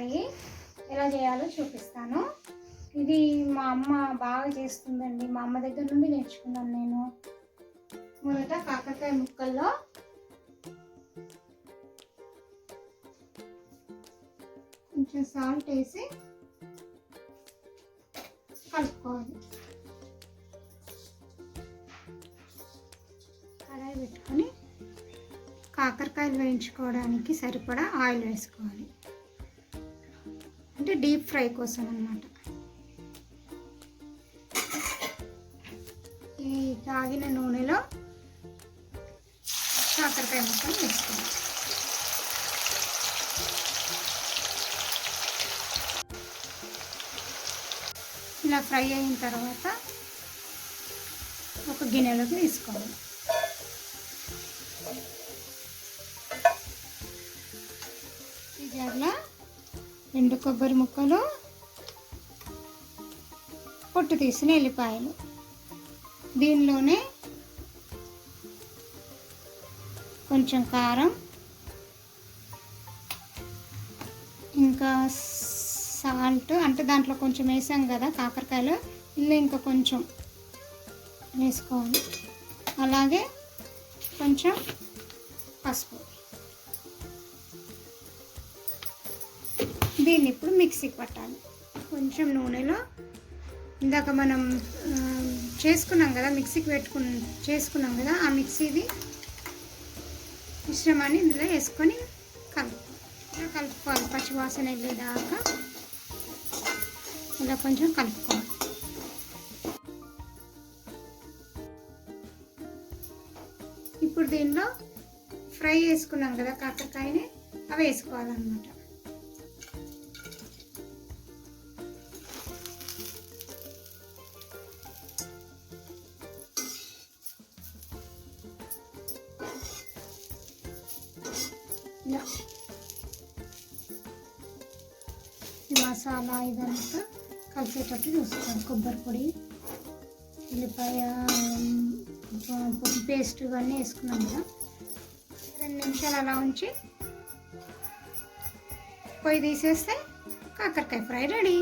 Fry ఎలా చేయాలో చూపిస్తాను. ఇది మా అమ్మ బాగా చేస్తుందండి. మా అమ్మ దగ్గర నుండి నేర్చుకున్నాను నేను. మొదట కాకరకాయ ముక్కల్లో కొంచెం సాల్ట్ వేసి కలుపుకోవాలి. కడాయి పెట్టుకొని కాకరకాయలు వేయించుకోవడానికి సరిపడా ఆయిల్ వేసుకోవాలి. అంటే డీప్ ఫ్రై కోసం అన్నమాట. ఈ కాగిన నూనెలో కాకరకాయ ముక్కలు వేసుకోవాలి. ఇలా ఫ్రై అయిన తర్వాత ఒక గిన్నెలోకి తీసుకోవాలి. ఈ జార్లో ఎండు కొబ్బరి ముక్కలు, పొట్టు తీసిన ఎల్లిపాయలు, దీనిలోనే కొంచెం కారం, ఇంకా సాల్ట్, అంటే దాంట్లో కొంచెం వేసాం కదా కాకరకాయలు, ఇలా ఇంకా కొంచెం వేసుకోవాలి. అలాగే కొంచెం పసుపు. దీన్ని ఇప్పుడు మిక్సీకి పట్టాలి. కొంచెం నూనెలో ఇందాక మనం చేసుకున్నాం కదా, మిక్సీకి చేసుకున్నాం కదా, ఆ మిక్సీది మిశ్రమాన్ని ఇందులో వేసుకొని కలుపుకోవాలి. పచ్చివాసన వెళ్ళేదాకా ఇలా కొంచెం కలుపుకోవాలి. ఇప్పుడు దీనిలో ఫ్రై చేసుకున్నాం కదా కాకరకాయని, అవి వేసుకోవాలన్నమాట. ఈ మసాలా ఇదంతా కలిసేటట్టు చూసుకోవాలి. కొబ్బరి పొడి, ఉల్లిపాయ పేస్ట్ ఇవన్నీ వేసుకున్నాం కదా. 2 నిమిషాలు అలా ఉంచి పొయ్యి తీసేస్తే కాకరకాయ ఫ్రై రెడీ.